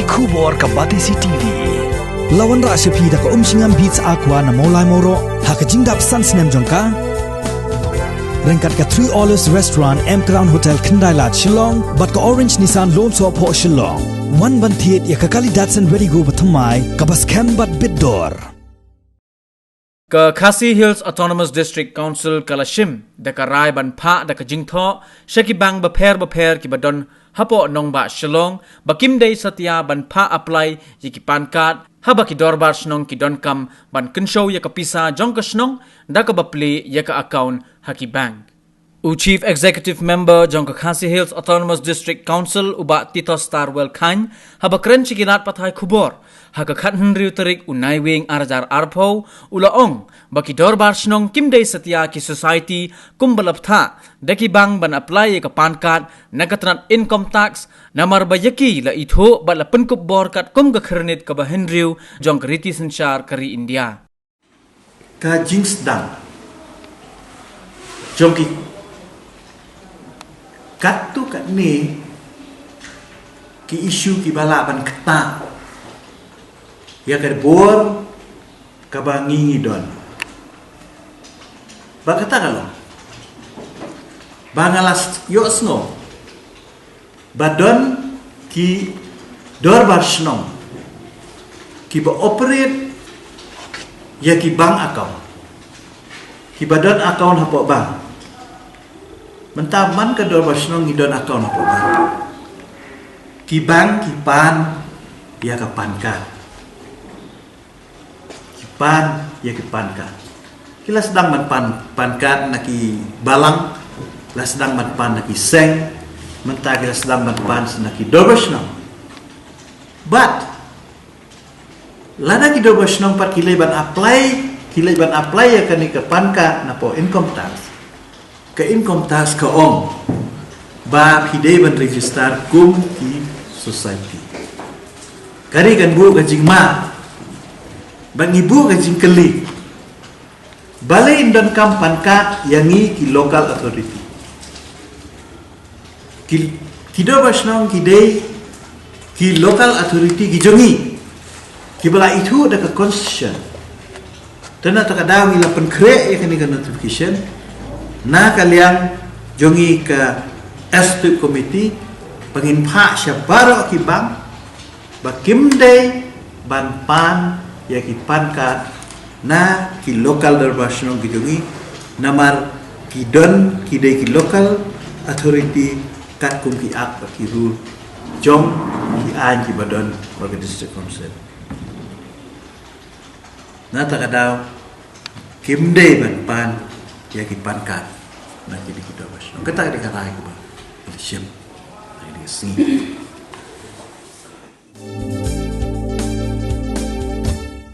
Kubor ka Batisi TV. Lawan Rashapi da ka Singam Beats Aqua na Molai Moro hakajingdap Sunsnem Jongka. Rengkat ka 3 Olives Restaurant M Crown Hotel Kendailat Shillong bat ka Orange Nissan Loan So Po Shillong. One Bantiet ya ka Kali Datsun Ready Go Batamai ka Baskem bat Bidor. Ka Khasi Hills Autonomous District Council Kalashim da ka Rai Ban Pha da ka Jingtho Shaki Bang Baper ki Badon Hapo Nong Ba Shillong Bakim Day Satya Ban Pha apply ki pan card haba ki dorbar snong ki don kam ban kenshow ya ka pisa jong ka snong da ka bapli ya ka account haki bank. U Chief Executive Member jong ka Khasi Hills Autonomous District Council uba Tito Starwell Khan haba kren chikinat pathay khubor haka khatn riu tarik unai wing arjar arpho ulaong baki dorbar snong kimday satya ki society kumbalap tha daki bang ban apply ka pan card nakatnat income tax namar bayaki la itho bala penkup bor kat kum ka khrnit ka bahen riu jong kriti sanchar kari India ka jinx dang jong ki kat tu kat ni ki isu ki bala ban kata ya kad bor ka bangi don ba kata kalau bangalas yo sno badon ki dor barsnom ki ba operate ya ki bank account ki badon account hapo bank mentaman ka dor barsnom ngidon account hapo bank ki bank ki pan ya ka pan ka pan ya ki pan ka kila sedang pan ka naki balang la sedang pan naki seng mentah kila sedang pan naki dobashnam but lada ki dobashnam pat kila ban apply ya kan ke pan ka na po income tax ka om ba hidai ban register kum ki society kari kan bu ka jingma bang ibu kajing keli balai indon kampan ka yangi ki local authority ki do basnong ki dei ki local authority ki jongi ki bala itu ada ke constitution tena ta kada wi la pen kre ya kan notification na kalian jongi ke ST committee pangin pha syabaro ki bang bakim dei ban pan ya ki pan card na ki local darbasno gidungi namar ki don ki de ki local authority kat kum ki ak ki rule jom ki an ki badon bagi district council na ta kada kim de ban pan ya ki pan card na ki de ki darbasno kata de kata ko ba sim ai de sing